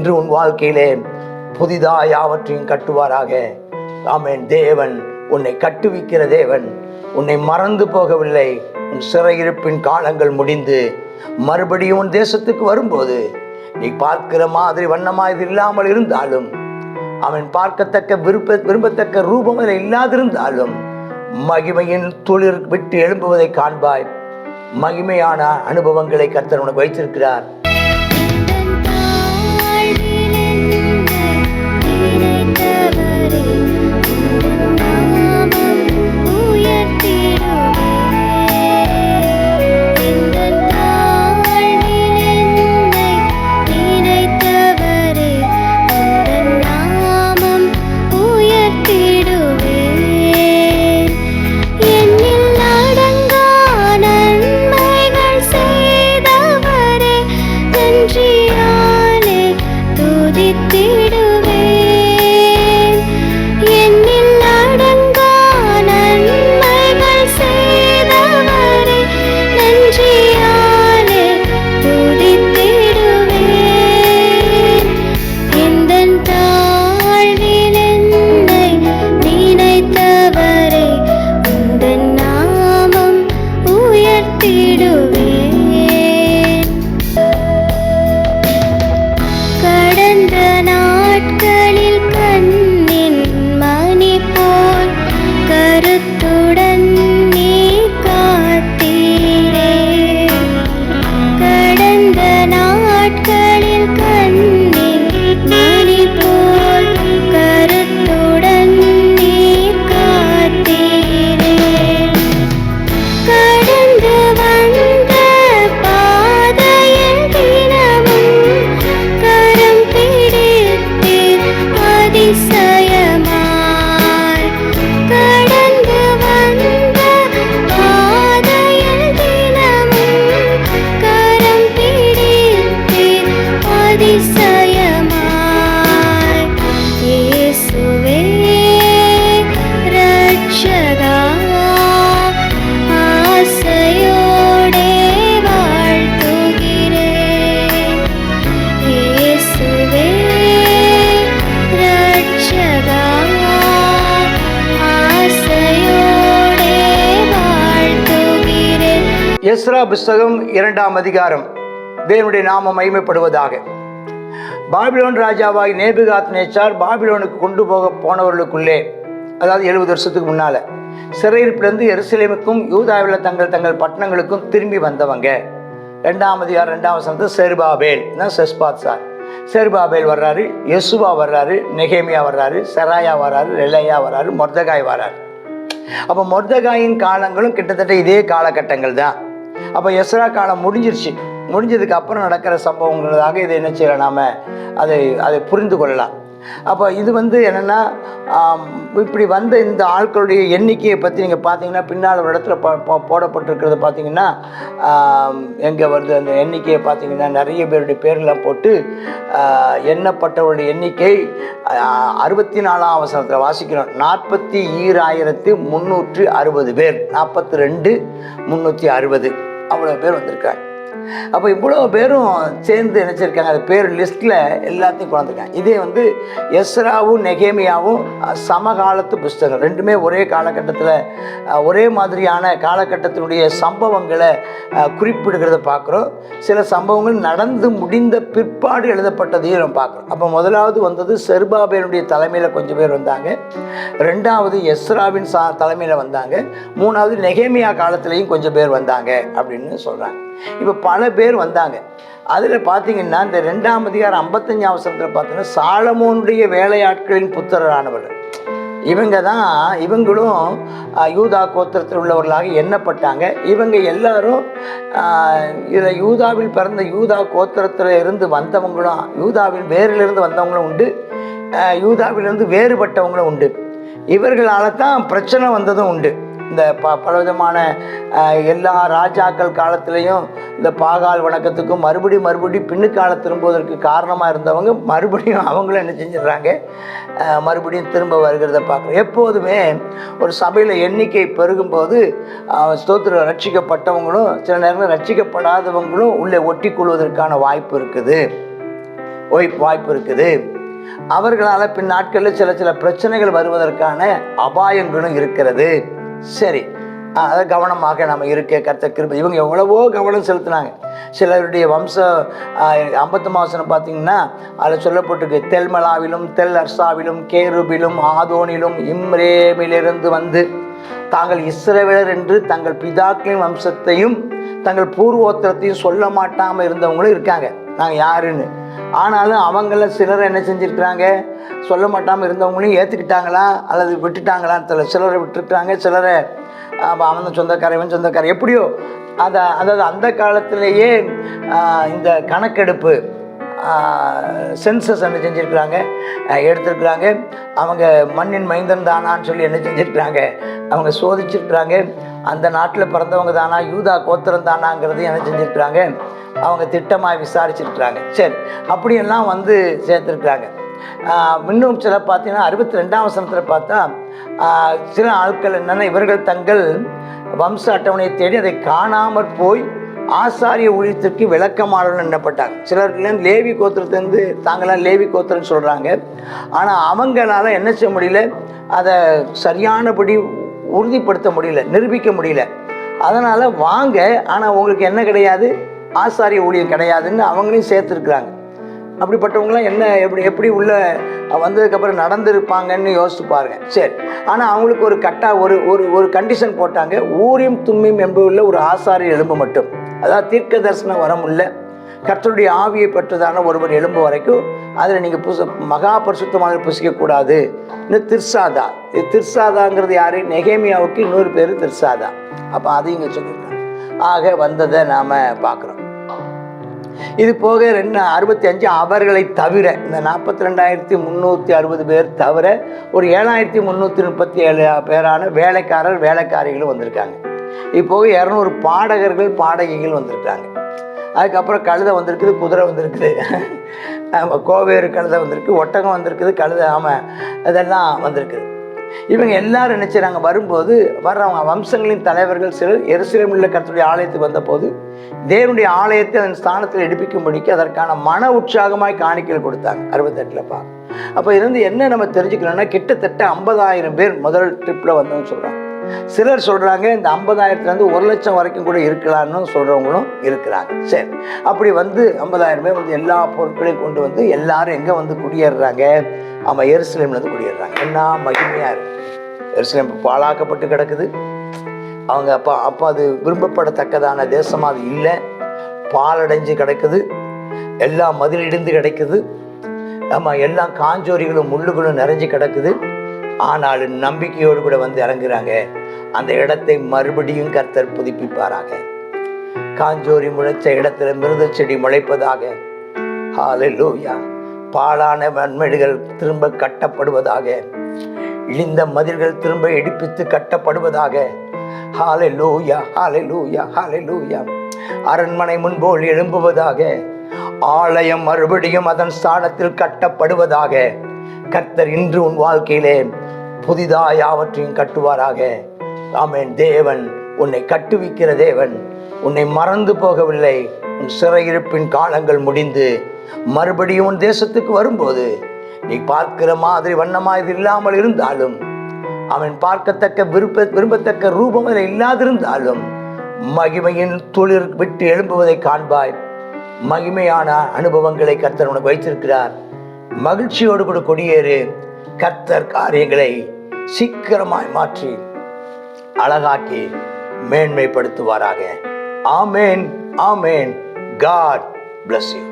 இன்று உன் வாழ்க்கையிலே புதிதாக யாவற்றையும் கட்டுவாராக. ஆமென். தேவன் உன்னை கட்டுவிக்கிற தேவன். உன்னை மறந்து போகவில்லை. உன் சிறையிருப்பின் காலங்கள் முடிந்து மறுபடியும் உன் தேசத்துக்கு வரும்போது நீ பார்க்கிற மாதிரி வண்ணமாக இது இல்லாமல் இருந்தாலும், அவன் பார்க்கத்தக்க விரும்பத்தக்க ரூபம் அதில் இல்லாதிருந்தாலும் மகிமையின் துளிர் விட்டு எழும்புவதை காண்பாய். மகிமையான அனுபவங்களை கர்த்தர் உனக்கு வைத்திருக்கிறார். எஸ்ரா புஸ்தகம் 2ஆம் அதிகாரம். தேவனுடைய நாமம் மகிமைப்படுவதாக. பாபிலோன் ராஜாவாகி நேபுகாத்நேச்சார் பாபிலோனுக்கு கொண்டு போனவர்களுக்குள்ளே, அதாவது 70 வருஷத்துக்கு முன்னால சிறையிருப்பிலிருந்து எருசலேமுக்கும் யூதாவில் தங்கள் பட்டணங்களுக்கும் திரும்பி வந்தவங்க. 2ஆம் அதிகாரம் 2ஆம் வசனத்தில் செருபாபேல் தான் செஸ்பாத்சார். செருபாபேல் வர்றாரு, யெசுவா வர்றாரு, நெகேமியா வர்றாரு, செராயா வர்றாரு, ரெலையா வர்றாரு, மொர்தெகாய் வர்றாரு. அப்போ மொர்தெகாயின் காலங்களும் கிட்டத்தட்ட இதே காலகட்டங்கள் தான். அப்போ எஸ்ரா காலம் முடிஞ்சதுக்கு அப்புறம் நடக்கிற சம்பவங்களாக இதை என்ன செய்யலாம், நாம் அதை புரிந்து கொள்ளலாம். அப்போ இது என்னென்னா, இப்படி வந்த இந்த ஆட்களுடைய எண்ணிக்கையை பற்றி நீங்கள் பார்த்தீங்கன்னா பின்னால் ஒரு இடத்துல போடப்பட்டிருக்கிறது பார்த்தீங்கன்னா, எங்கே வருது அந்த எண்ணிக்கையை பார்த்தீங்கன்னா நிறைய பேருடைய பேரெல்லாம் போட்டு எண்ணப்பட்டவருடைய எண்ணிக்கை 64ஆம் வசனத்தில் வாசிக்கிறோம். 42,360 பேர், 42,360 அவ்வளோ பேர் வந்திருக்காங்க. அப்போ இவ்வளோ பேரும் சேர்ந்து நினச்சிருக்காங்க. அது பேர் லிஸ்ட்டில் எல்லாத்தையும் கொண்டிருக்காங்க. இதே எஸ்ராவும் நெகேமியாவும் சமகாலத்து புஸ்தகம், ரெண்டுமே ஒரே காலகட்டத்தில் ஒரே மாதிரியான காலகட்டத்தினுடைய சம்பவங்களை குறிப்பிடுகிறத பார்க்குறோம். சில சம்பவங்கள் நடந்து முடிந்த பிற்பாடு எழுதப்பட்டதையும் நம்ம பார்க்குறோம். அப்போ முதலாவது வந்தது செருபாபேலுடைய தலைமையில் கொஞ்சம் பேர் வந்தாங்க. 2வது எஸ்ராவின் தலைமையில் வந்தாங்க. 3வது நெகேமியா காலத்திலையும் கொஞ்சம் பேர் வந்தாங்க அப்படின்னு சொல்கிறாங்க. இப்போ பல பேர் வந்தாங்க. அதில் பார்த்தீங்கன்னா இந்த 2ஆம் அதிகாரம் 55ஆம் வசனத்தில் பார்த்தீங்கன்னா சாலமோனுடைய வேலையாட்களின் புத்திரரானவர்கள் இவங்களும் யூதா கோத்திரத்தில் உள்ளவர்களாக எண்ணப்பட்டாங்க. இவங்க எல்லாரும் இதில் யூதாவில் பிறந்த யூதா கோத்திரத்தில் இருந்து வந்தவங்களும், யூதாவின் வேரிலிருந்து வந்தவங்களும் உண்டு, யூதாவிலிருந்து வேறுபட்டவங்களும் உண்டு. இவர்களால் தான் பிரச்சனை வந்ததும் உண்டு. இந்த பலவிதமான எல்லா ராஜாக்கள் காலத்திலையும் இந்த பாகால் வணக்கத்துக்கும் மறுபடியும் பின்னுக்கால திரும்புவதற்கு காரணமாக இருந்தவங்க மறுபடியும் அவங்களும் என்ன செஞ்சிடறாங்க, மறுபடியும் திரும்ப வருகிறத பார்க்குறோம். எப்போதுமே ஒரு சபையில் எண்ணிக்கை பெருகும்போது ஸ்தோத்திரம் ரட்சிக்கப்பட்டவங்களும் சில நேரங்கள் ரட்சிக்கப்படாதவங்களும் உள்ளே ஒட்டி கொள்வதற்கான வாய்ப்பு இருக்குது. வாய்ப்பு இருக்குது. அவர்களால் பின் நாட்களில் சில பிரச்சனைகள் வருவதற்கான அபாயங்களும் இருக்கிறது. சரி, அதை கவனமாக நம்ம இருக்க கர்த்தர் கிருபை. இவங்க எவ்வளவோ கவனம் செலுத்தினாங்க. சிலருடைய வம்ச 50 வசனம் பார்த்தீங்கன்னா அதில் சொல்லப்பட்டிருக்கு, தெல்மலாவிலும் தெல் அர்சாவிலும் கேருபிலும் ஆதோனிலும் இம்ரேமிலிருந்து வந்து தாங்கள் இஸ்ரவேலர் என்று தங்கள் பிதாக்களின் வம்சத்தையும் தங்கள் பூர்வோத்திரத்தையும் சொல்ல மாட்டாமல் இருந்தவங்களும் இருக்காங்க, நாங்கள் யாருன்னு. ஆனாலும் அவங்கள சிலரை என்ன செஞ்சுருக்கிறாங்க, சொல்ல மாட்டாமல் இருந்தவங்களையும் ஏற்றுக்கிட்டாங்களா அல்லது விட்டுட்டாங்களான்னு தெரியல. சிலரை விட்டுருக்குறாங்க, சிலரை அவன் சொந்தக்காரன் இவன் சொந்தக்காரன் எப்படியோ அதாவது அந்த காலத்திலேயே இந்த கணக்கெடுப்பு சென்சஸ் என்ன செஞ்சுருக்கிறாங்க, எடுத்துருக்குறாங்க. அவங்க மண்ணின் மைந்தன் தானான்னு சொல்லி என்ன செஞ்சுருக்கிறாங்க, அவங்க சோதிச்சிருக்கிறாங்க. அந்த நாட்டில் பிறந்தவங்க தானா, யூதா கோத்திரம் தானாங்கிறது என்ன செஞ்சுருக்கிறாங்க, அவங்க திட்டமாக விசாரிச்சிருக்கிறாங்க. சரி, அப்படியெல்லாம் வந்து சேர்த்துருக்குறாங்க. இன்னும் சில பார்த்தீங்கன்னா 62ஆம் வசனத்தில் பார்த்தா சில ஆட்கள் என்னென்னா, இவர்கள் தங்கள் வம்ச அட்டவணையை தேடி அதை காணாமற் போய் ஆசாரிய ஊழியத்திற்கு விளக்கமானவர்கள் எண்ணப்பட்டாங்க. சிலர்லாம் லேவி கோத்திரத்திலேருந்து தாங்களாம் லேவி கோத்திரம்னு சொல்கிறாங்க. ஆனால் அவங்களால என்ன செய்ய முடியல, அதை சரியானபடி உறுதிப்படுத்த முடியல, நிரூபிக்க முடியல. அதனால் வாங்க, ஆனால் உங்களுக்கு என்ன கிடையாது, ஆசாரிய ஊழியம் கிடையாதுன்னு அவங்களையும் சேர்த்துருக்குறாங்க. அப்படிப்பட்டவங்களாம் என்ன எப்படி உள்ள வந்ததுக்கப்புறம் நடந்திருப்பாங்கன்னு யோசிச்சு பாருங்க. சரி, ஆனால் அவங்களுக்கு ஒரு கண்டிஷன் போட்டாங்க. ஊரியம் தும்மியும் என்புள்ள ஒரு ஆசாரிய எலும்பு மட்டும், அதாவது தீர்க்க தரிசனம் வரமுள்ள கர்த்தருடைய ஆவியை பெற்றதான ஒருவர் எலும்பு வரைக்கும் அதில் நீங்கள் மகா பரிசுத்தமாக புசிக்கக்கூடாது. இன்னும் திர்சாதா, இது திர்சாதாங்கிறது யார், நெகேமியாவுக்கு இன்னொரு பேர் திர்சாதா. அப்போ அதையும் இங்கே சொல்லியிருக்காங்க. ஆக வந்ததை நாம் பார்க்குறோம். இது போக 65 அவர்களை தவிர இந்த 42,360 பேர் தவிர ஒரு 7,337 பேரான வேலைக்காரிகளும் வந்திருக்காங்க. இப்போ 200 பாடகர்கள் பாடகிகள் வந்திருக்காங்க. அதுக்கப்புறம் கழுதை வந்திருக்குது, குதிரை வந்திருக்குது, கோவேறு கழுதை வந்திருக்கு, ஒட்டகம் வந்திருக்குது, கழுதை இதெல்லாம் வந்திருக்குது. இவங்க எல்லாரும் நினைச்சாங்க, வரும்போது வர்றவங்க வம்சங்களின் தலைவர்கள் சிலர் எருசலேமில் கர்த்தருடைய ஆலயத்துக்கு வந்தபோது தேவனுடைய ஆலயத்தை அதன் ஸ்தானத்தில் எடுப்பிக்கும்படிக்கு அதற்கான மன உற்சாகமாய் காணிக்கைகள் கொடுத்தாங்க. 68 அப்போ இருந்து என்ன நம்ம தெரிஞ்சுக்கணும்னா, கிட்டத்தட்ட 50,000 பேர் முதல் ட்ரிப்பில் வந்தோம்னு சொல்கிறாங்க. சிலர் சொல்கிறாங்க இந்த 50,000 1 லட்சம் வரைக்கும் கூட இருக்கலான்னு சொல்கிறவங்களும் இருக்கிறாங்க. சரி, அப்படி வந்து 50,000 பேர் வந்து எல்லா பொருட்களையும் கொண்டு வந்து எல்லாரும் எங்கே வந்து குடியேறுறாங்க, ஆமாம், எருசலேம்லேருந்து குடியேறுறாங்க. என்ன மகிமையாக இருக்குது. எருசலேம் பாழாக்கப்பட்டு கிடக்குது. அவங்க அப்போ அது விரும்பப்படத்தக்கதான தேசமாக அது இல்லை, பாலடைஞ்சு கிடக்குது, எல்லாம் மதில் இடிந்து கிடக்குது. ஆமாம், எல்லாம் காஞ்சோரிகளும் முள்ளுகளும் நிறைஞ்சு கிடக்குது. ஆனாலும் நம்பிக்கையோடு கூட வந்து இறங்குறாங்க. அந்த இடத்தை மறுபடியும் கர்த்தர் புதுப்பிப்பாராக. காஞ்சோரி முளைச்ச இடத்துல மிருத செடி முளைப்பதாக. ஹல்லேலூயா. பாழான மண்மேடுகள் திரும்ப கட்டப்படுவதாக, இழிந்த மதில்கள் திரும்ப எடுப்பித்து கட்டப்படுவதாக. ஹல்லேலூயா, ஹல்லேலூயா, ஹல்லேலூயா. அரண்மனை முன்போல் எழும்புவதாக, ஆலயம் மறுபடியும் அதன் ஸ்தானத்தில் கட்டப்படுவதாக. கர்த்தர் இன்று உன் வாழ்க்கையிலே புதிதாய் யாவற்றையும் கட்டுவாராக. ஆமென். தேவன் உன்னை கட்டுவிக்கிற தேவன், உன்னை மறந்து போகவில்லை. உன் சிறையிருப்பின் காலங்கள் முடிந்து மறுபடியும் உன் தேசத்துக்கு வரும்போது நீ பார்க்கிற மாதிரி வண்ணமாக இது இல்லாமல் இருந்தாலும், அவன் பார்க்கத்தக்க விரும்பத்தக்க ரூபம் அதில் இல்லாதிருந்தாலும் மகிமையின் துளிர் விட்டு எழும்புவதை காண்பாய். மகிமையான அனுபவங்களை கர்த்தர் உனக்கு வைத்திருக்கிறார். மகிழ்ச்சியோடு கூட கொடியேறு. கர்த்தர் காரியங்களை சீக்கிரமாய் மாற்றி அழகாக்கி மேன்மைப்படுத்துவாராக. ஆமேன், ஆமேன். God bless you.